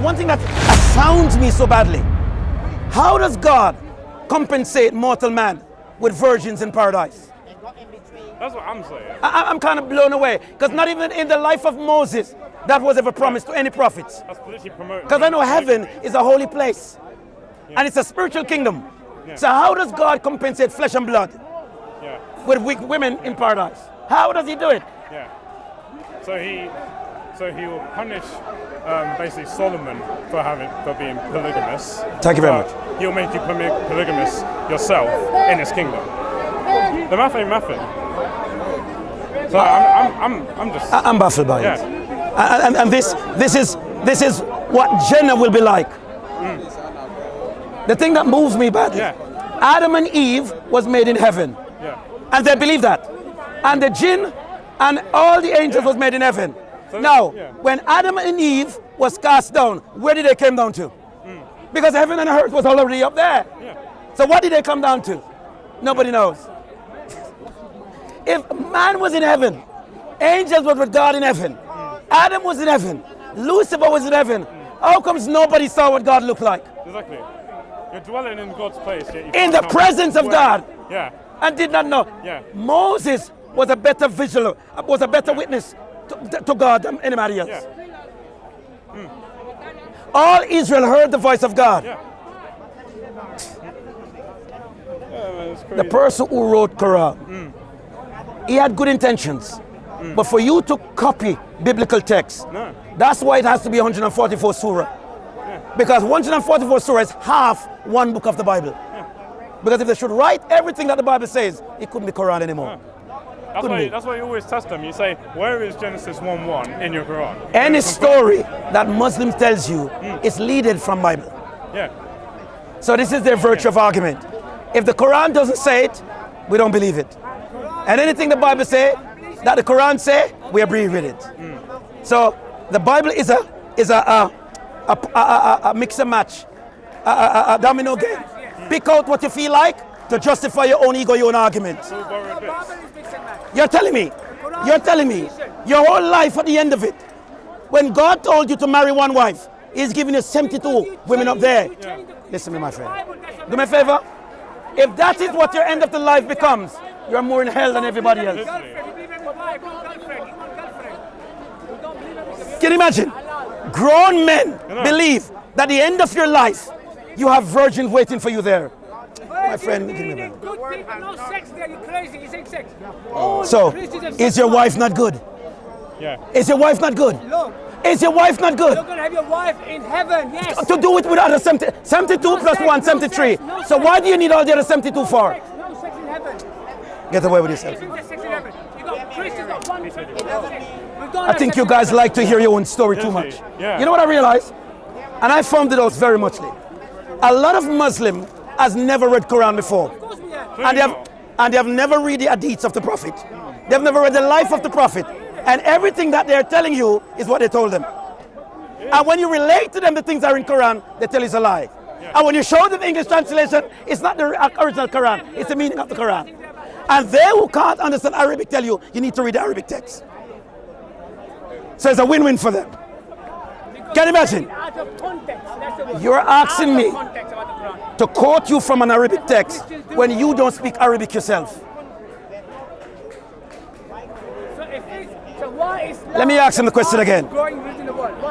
And one thing that astounds me so badly, how does God compensate mortal man with virgins in paradise? That's what I'm saying. I'm kind of blown away, because not even in the life of Moses that was ever promised to any prophets. That's literally promoting. Because I know heaven is a holy place, and it's a spiritual kingdom. So how does God compensate flesh and blood with weak women in paradise? How does he do it? Yeah. So he will punish basically Solomon for being polygamous. Thank you very much. He'll make you polygamous yourself in his kingdom. The math ain't mathing. So I'm baffled by it. And this is what Jannah will be like. The thing that moves me badly. Adam and Eve was made in heaven. And they believe that. And the jinn and all the angels was made in heaven. So now, when Adam and Eve was cast down, where did they come down to? Because heaven and earth was already up there. So what did they come down to? Nobody knows. If man was in heaven, angels were with God in heaven, Adam was in heaven, Lucifer was in heaven, how comes nobody saw what God looked like? Exactly. You're dwelling in God's place. In the presence of God. Yeah. And did not know. Moses was a better visual, was a better witness to God than anybody else. All Israel heard the voice of God. The person who wrote Quran, he had good intentions. But for you to copy biblical text, that's why it has to be 144 surah. Because 144 surah is half one book of the Bible. Because if they should write everything that the Bible says, it couldn't be Quran anymore. That's why you always test them. You say, where is Genesis 1:1 in your Quran? Any story that Muslim tells you is leaded from Bible. So this is their virtue of argument. If the Quran doesn't say it, we don't believe it. And anything the Bible say, that the Quran say, we agree with it. So the Bible is a mix and match, a domino game. Pick out what you feel like to justify your own ego, your own argument. You're telling me, your whole life at the end of it, when God told you to marry one wife, He's giving you 72 women up there. Listen to me, my friend. Do me a favor. If that is what your end of the life becomes, you're more in hell than everybody else. Can you imagine? Grown men believe that the end of your life, you have virgins waiting for you there. My friend, give me that. No sex there, you crazy, you think sex. So, is your wife not good? Is your wife not good? Is your wife not good? You're going to have your wife in heaven, yes. To do it with other 72 plus 1, 73. So why do you need all the other 72 for? No sex in heaven. Get away with yourself. Sex in heaven. You got Christians got one sex in heaven. I think you guys like to hear your own story too much. You know what I realized? And I found it out very muchly. A lot of Muslims has never read Quran before. And they have never read the Hadiths of the Prophet. They've never read the life of the Prophet. And everything that they're telling you is what they told them. And when you relate to them the things that are in Quran, they tell you it's a lie. And when you show them the English translation, it's not the original Quran, it's the meaning of the Quran. And they who can't understand Arabic tell you, you need to read the Arabic text. So it's a win-win for them. Can you imagine? You're asking me to quote you from an Arabic text when you don't speak Arabic yourself. Let me ask him the question again.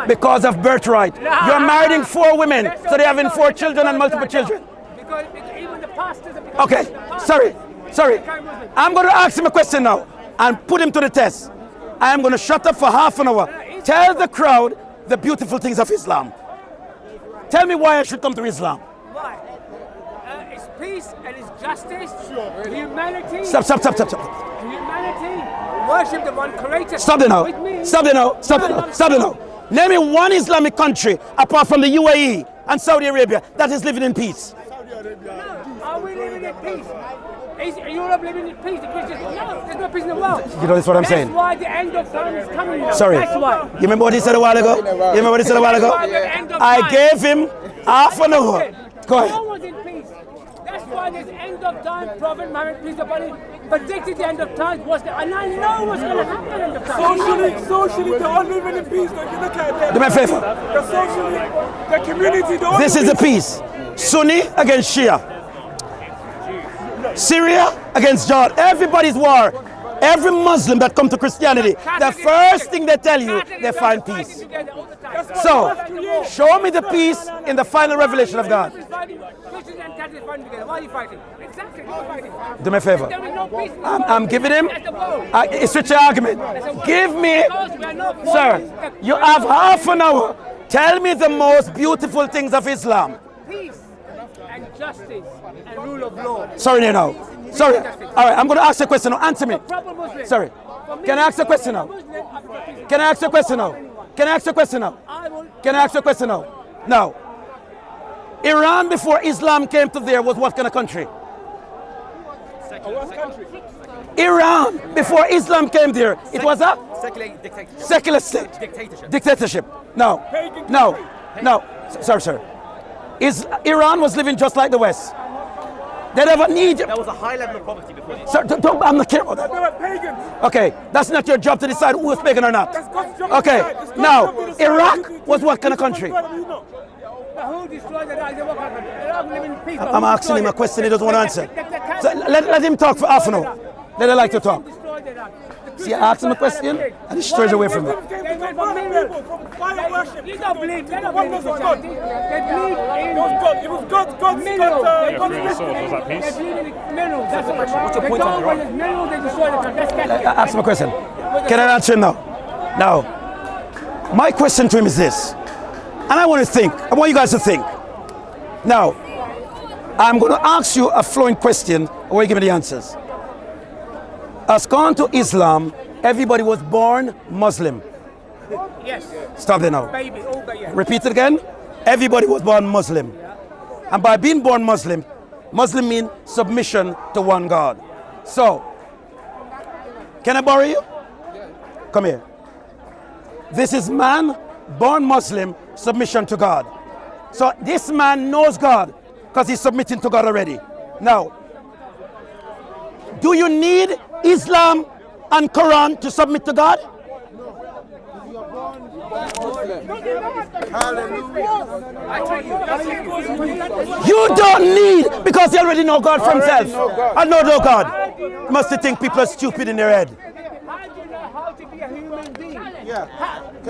Because of birthright. You're marrying 4 women, so they're having 4 children and multiple children. Okay, sorry. I'm going to ask him a question now and put him to the test. I am going to shut up for half an hour. Tell the crowd the beautiful things of Islam. Tell me why I should come to Islam. Why? It's peace and it's justice. Humanity. Stop. Humanity. Worship the one creator. Stop it now. Name me one Islamic country apart from the UAE and Saudi Arabia that is living in peace. Are we living in peace? Is Europe living in peace? The Christians, no, there's no peace in the world. You know, that's what I'm saying. That's why the end of time is coming now. Sorry. That's why. You remember what he said a while ago? I gave him half an hour. Go ahead. No one's in peace. That's why there's end of time, Prophet Muhammad, peace upon him, predicted the end of times, and I know what's going to happen at the end of times. Socially, they're all living in peace. If you look at it, Do me a favor. the socially, the community, they're all This is the peace. Sunni against Shia. Syria against Jordan. Everybody's war. Every Muslim that comes to Christianity, the first thing they tell you, they find peace. So, show me the peace in the final revelation of God. Christians and Catholics fighting together. Why are you fighting? Exactly. Why are you fighting? Do me a favor. There is no peace. I'm giving him. It's your argument. Give me, sir. You have half an hour. Tell me the most beautiful things of Islam. Peace and justice and rule of law. Sorry, now. Sorry. All right, I'm going to ask you a question now. Answer me. Sorry. Can I ask a question now? Can I ask a question now? Can I ask a question now? Can I ask a question now? Now, Iran before Islam came to there was what kind of country? Iran before Islam came there, it was a secular state. Dictatorship. No. Sorry, sir. Iran was living just like the West. They never need. There was a high level of poverty before this. Sir, I'm not caring about that. They were pagans. Okay, that's not your job to decide who is pagan or not. That's God's job. Okay, It's now, God's job to decide. Iraq was what kind of country? But who destroyed the Iraq? Iraq live in peace. I'm asking him a question he doesn't want to answer. So let him talk for half an hour. Let him like to talk. See, I asked him a question and he strays away from it. They went from fire worship. You don't believe. They don't believe in Christianity. They believe in It was God's minerals. Yeah, was that They peace? believe in minerals. That's what's your point on Iran? Minerals, they destroy the country. That's Catholic. Ask him a question. Can I answer him now? Now, my question to him is this. And I want you guys to think. Now, I'm going to ask you a flowing question, or you give me the answers. As gone to Islam, everybody was born Muslim. Yes. Stop there now. Baby, all that, yeah. Repeat it again. Everybody was born Muslim. And by being born Muslim, Muslim means submission to one God. So, can I borrow you? Come here. This is man, born Muslim, submission to God. So this man knows God because he's submitting to God already. Now, do you need Islam and Quran to submit to God? You don't need, because they already know God for himself. I know no God. You must think people are stupid in their head. How do you know how to be a human being?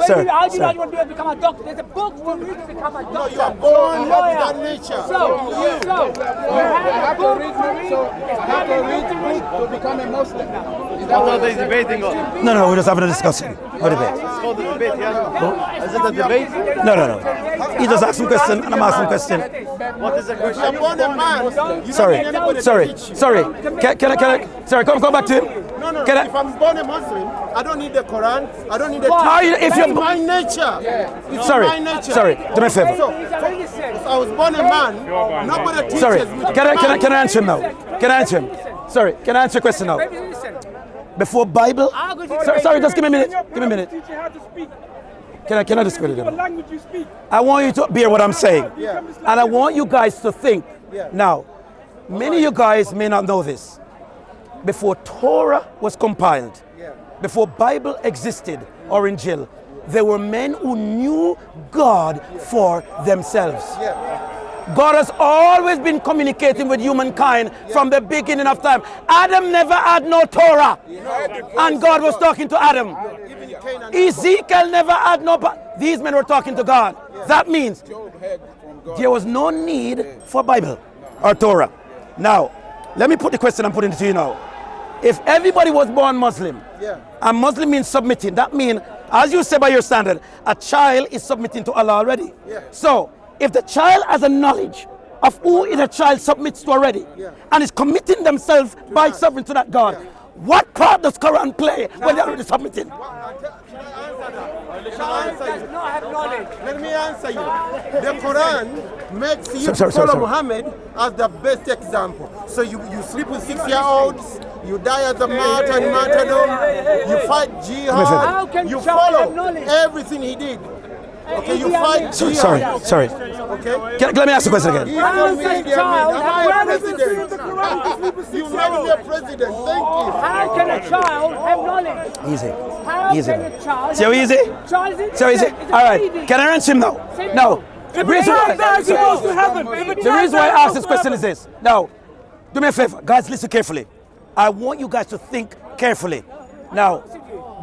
Sir, How do you sir. know how to become a doctor? There's a book for you to become a doctor. No, you are born with that nature. So, you have a book To become a Muslim. That's what they're debating on. No, we're just having a discussion. No debate. It's called a debate, yeah? Is it a debate? No. He just asked some question and I'm asking question. What is the You are question? born a man. You Sorry. don't need anybody to Sorry. teach you. Sorry. Can I? Sorry. Come back to him. No. Can I- If I'm born a Muslim, I don't need the Quran. I don't need the How you- if It's you're- my nature. It's Sorry. my nature. Sorry. Do me a favor. So, if I was born a man, nobody teaches Sorry. me. to Can I be answer him now? Can I answer him? Sorry. Can I answer your question now? Before Bible? Sorry. Just give me a minute. Give me a minute. Teach you how to speak. Can I just quit What it? language you speak. I want you to bear what I'm saying. And I want you guys to think. Now, many of you guys may not know this. Before Torah was compiled, before Bible existed or Injil, there were men who knew God for themselves. God has always been communicating with humankind from the beginning of time. Adam never had no Torah, and God was talking to Adam. Ezekiel never had no. These men were talking to God. That means there was no need for Bible or Torah. Now, let me put the question I'm putting it to you now. If everybody was born Muslim, and Muslim means submitting, that means, as you say by your standard, a child is submitting to Allah already. So, if the child has a knowledge of who the child submits to already, and is committing themselves by submitting to that God, what part does Quran play when they're already submitting? Let me answer you. The Quran makes you Sorry. follow Muhammad as the best example. So you sleep with 6-year-olds, you die as a martyr in martyrdom, you fight jihad, you follow everything he did. Okay, you fight. Sorry. Okay. Let me ask the question again. Even How you can a media child men, have am I a knowledge? president? You made me a president. Thank you. How can a child have knowledge? Easy. How Easy. can a child? See how easy? Child is So easy. innocent. It's a All right. baby. Can I answer him now? No. The reason why I ask this question is this. Now, do me a favor. Guys, listen carefully. I want you guys to think carefully. Now,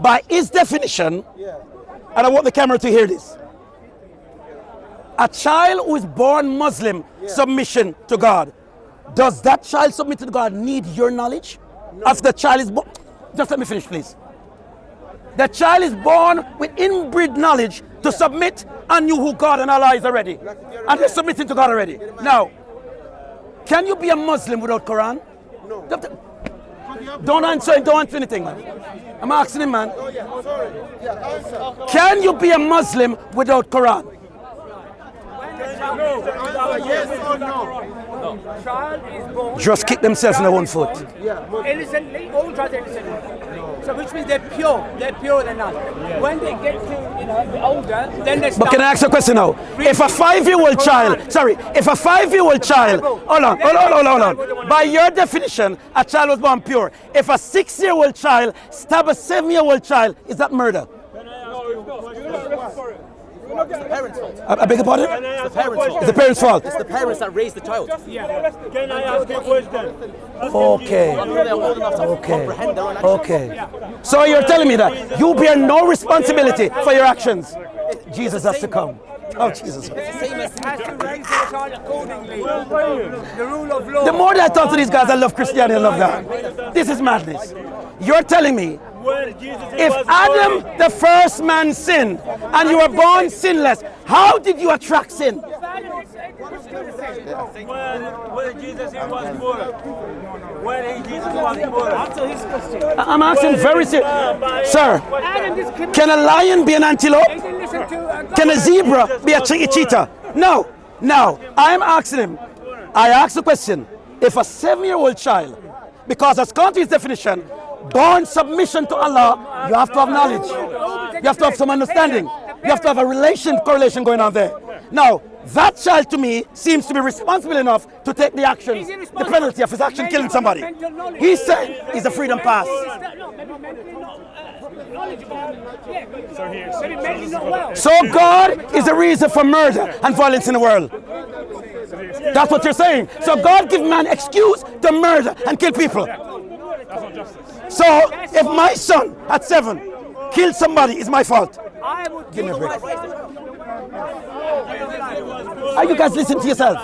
by his definition, and I want the camera to hear this. A child who is born Muslim, submission to God. Does that child submit to God need your knowledge? After the child is born, just let me finish, please. The child is born with inbred knowledge to submit and knew who God and Allah is already. And they're submitting to God already. Now, can you be a Muslim without Quran? No. Don't answer anything, man. I'm asking him, man. Answer. Can you be a Muslim without Quran? Answer yes or no. Child is born. Just kick themselves in the one foot. Innocently, all child innocently. So which means they're pure. They're purer than us. When they get to older, then they start. But can I ask a question now? If a 5-year-old child, if a 5-year-old child, hold on. By your definition, a child was born pure. If a 6-year-old child stab a 7-year-old child, is that murder? I beg your pardon? It's the parents' fault. It's the parents' fault. It's the parents that raised the child. Can I ask you a question? Okay. They're old enough to comprehend their own actions. Okay. So you're telling me that you bear no responsibility for your actions? Jesus has to come. Oh, Jesus. Has to raise the child accordingly. The rule of law. The more that I talk to these guys, I love Christianity, I love that. This is madness. You're telling me if Adam, the first man, sinned and you were born sinless, how did you attract sin? When Jesus was born. When Jesus was born. Answer his question. I'm asking very serious. Sir, Adam discriminated. can a lion be an antelope? He didn't listen to Can a zebra be a cheetah? No. Now, I'm asking him, I ask the question, if a 7-year-old child, because as country's definition, born submission to Allah, you have to have knowledge. You have to have some understanding. You have to have a correlation going on there. Now, that child to me seems to be responsible enough to take the action, the penalty of his action killing somebody. He's saying he's a freedom pass. So God is the reason for murder and violence in the world. That's what you're saying. So God gives man excuse to murder and kill people. So if my son at 7 killed somebody, it's my fault. Give me a break. Are you guys listening to yourself?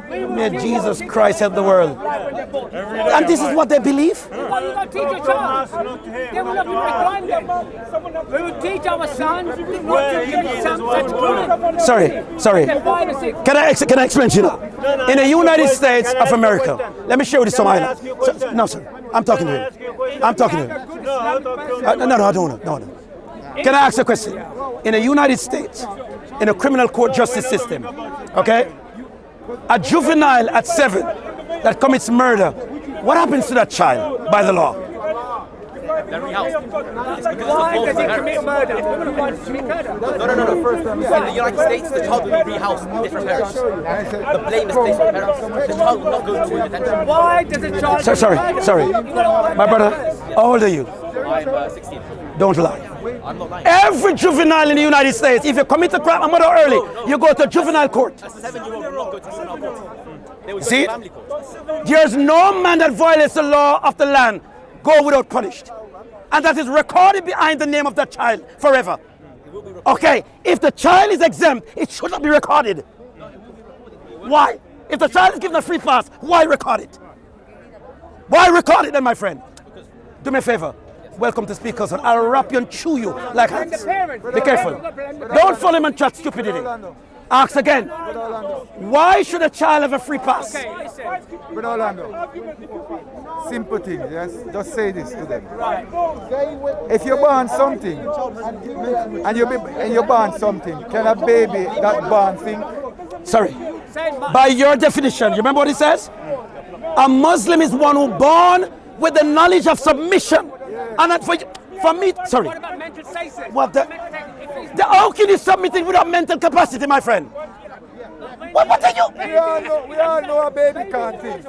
May Jesus Christ help the world. And this is what they believe? We will teach a child. They will not require them. We will teach our sons not to commit such crime. Sorry. Can I explain to you now? In the United States of America, let me show you this some island. No, sir. I'm talking to him. No, I don't know. No. Can I ask a question? In the United States, in a criminal court justice system, okay, a juvenile at 7 that commits murder, what happens to that child by the law? They're rehoused. Why does he commit murder? Why does he commit murder? No. In the United States, the child will be rehoused with different parents. The blame is placed on the parents. The child will not go to detention. Why does a child... Sorry. My brother, how old are you? I'm 16. Don't lie. I'm not lying. Every juvenile in the United States, if you commit a crime, murder early, you go to juvenile court. A 7-year-old will not go to juvenile court. They will go See? to family court. There's no man that violates the law of the land go without punished. And that is recorded behind the name of that child forever. Okay, if the child is exempt, it should not be recorded. Why? If the child is given a free pass, why record it? Why record it then, my friend? Do me a favor. Welcome to Speakers, and I'll wrap you and chew you like hands. Be careful. Don't follow him and chat stupidity. Ask again. Why should a child have a free pass? Brother Orlando, simple thing, yes? Just say this to them. If you born something, and you born something, can a baby that born think? Sorry. By your definition, you remember what it says? A Muslim is one who born with the knowledge of submission. And that for you, For me, sorry. What about mental stasis? What how can you submit it without mental capacity, my friend? What are you? We all know a baby can't think.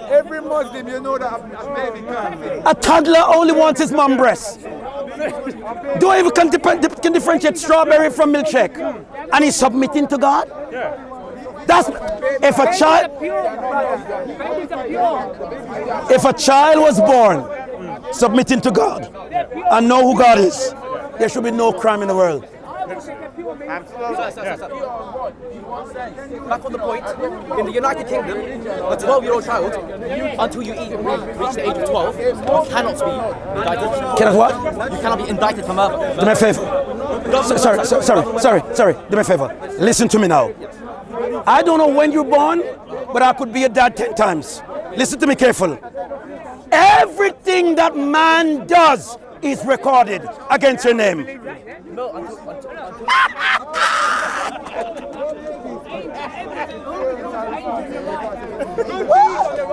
Every Muslim, you know that a baby can't think. A toddler only wants his mom breast. Do I even can differentiate strawberry from milkshake? And he's submitting to God? That's if a child was born submitting to God and know who God is, there should be no crime in the world. Back on the point, in the United Kingdom, a 12-year-old child, until you reach the age of 12, you cannot be indicted. Cannot what? You cannot be indicted for murder. Do me a favor. Sorry. Do me a favor. Listen to me now. I don't know when you're born, but I could be a dad 10 times. Listen to me carefully. Everything that man does is recorded against your name. No,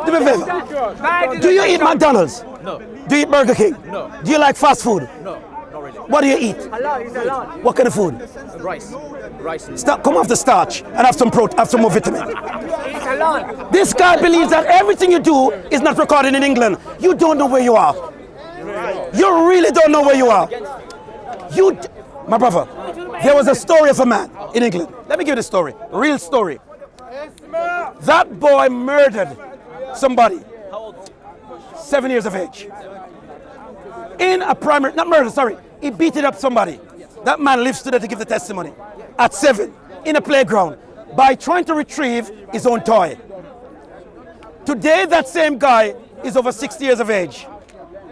Do me a favor. Do you eat McDonald's? No. Do you eat Burger King? No. Do you like fast food? No, not really. What do you eat? What kind of food? Rice. Come off the starch and have some more vitamin. This guy believes that everything you do is not recorded in England. You don't know where you are. You really don't know where you are. My brother, there was a story of a man in England. Let me give you the story. Real story. That boy murdered somebody. 7 years of age. In a primary, not murder, sorry. He beat it up somebody. That man lives today to give the testimony. At 7, in a playground, by trying to retrieve his own toy. Today, that same guy is over 60 years of age.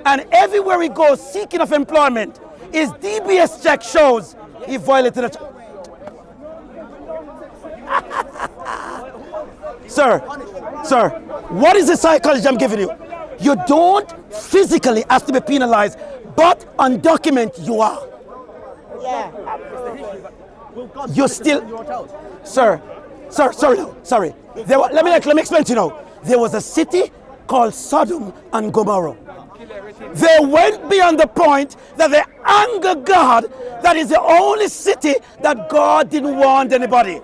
And everywhere he goes seeking of employment, his DBS check shows he violated a Sir, what is the psychology I'm giving you? You don't physically have to be penalized, but on document you are. You're still, sorry. Let me explain to you now. There was a city called Sodom and Gomorrah. They went beyond the point that they angered God. That is the only city that God didn't want anybody.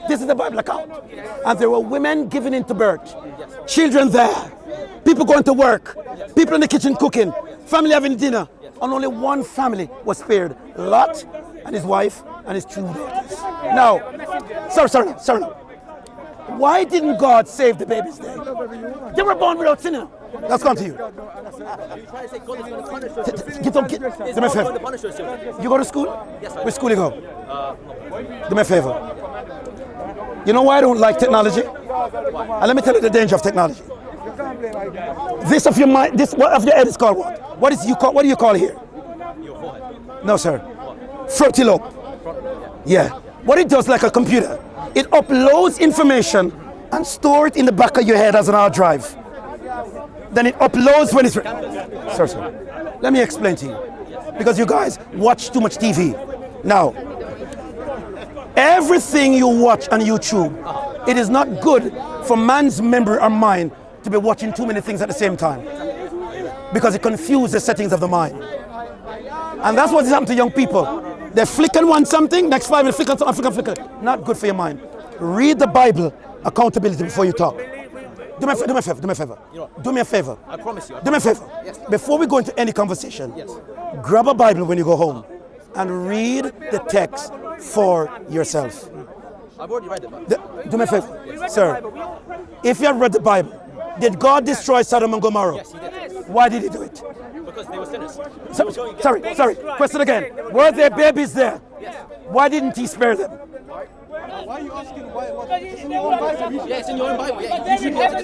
This is the Bible account. And there were women giving into birth, children there, people going to work, people in the kitchen cooking, family having dinner, and only one family was spared, Lot and his wife and his 2 daughters. Now, sorry. Why didn't God save the babies there? They were born without sin. Let's come to you. Do me a favor. You go to school? Yes, Which school you go? Do me a favor. You know why I don't like technology? And let me tell you the danger of technology. This of your mind, what of your head is called what? What do you call here? No, sir. Frontal lobe. Yeah. What it does like a computer, it uploads information and stores it in the back of your head as an hard drive. Then it uploads when it's ready. Sir. Let me explain to you. Because you guys watch too much TV. Now, everything you watch on YouTube, it is not good for man's memory or mind to be watching too many things at the same time. Because it confuses the settings of the mind. And that's what is happening to young people. They flick on one something, next 5 minutes flick on something, flick. Not good for your mind. Read the Bible, accountability before you talk. Do me a favor. Do me a favor. I promise you. Do me a favor. Yes. Before we go into any conversation, grab a Bible when you go home and read the text for yourself. I've already read it. Do me a favor, sir. If you have read the Bible, did God destroy Sodom and Gomorrah? Yes, he did. Why did he do it? Because they were sinners. Sorry. Question again. Were there babies there? Yes. Why didn't he spare them? Why are you asking why? It's in your own Bible. Yeah, it's in your own Bible. Yeah, you should go to the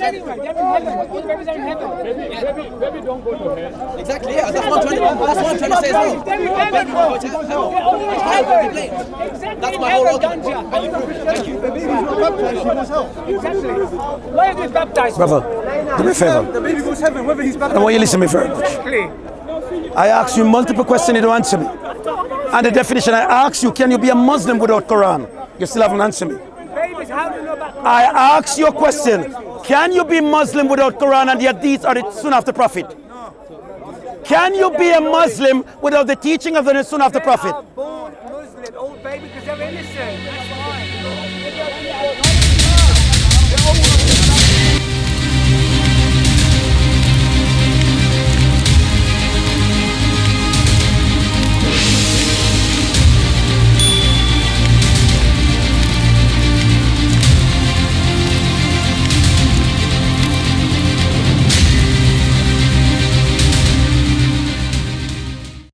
Baby don't go to hell. Exactly, yeah. That's what I'm trying to say as well. Baby don't go to hell. Child will be blamed. That's my whole argument. And you prove it. Thank you. Why are they baptized? Brother, do me a favor. The baby goes to heaven whether he's I want you to listen to me very much. I asked you multiple questions, you don't answer me. And the definition I asked you, can you be a Muslim without Quran? You still haven't answered me. Babies, how do you know about I asked you a question. Can you be Muslim without Quran and the Hadith or the Sunnah of the Prophet? Can you be a Muslim without the teaching of the Sunnah of the Prophet? They are born Muslim, old baby, because they're innocent. That's fine.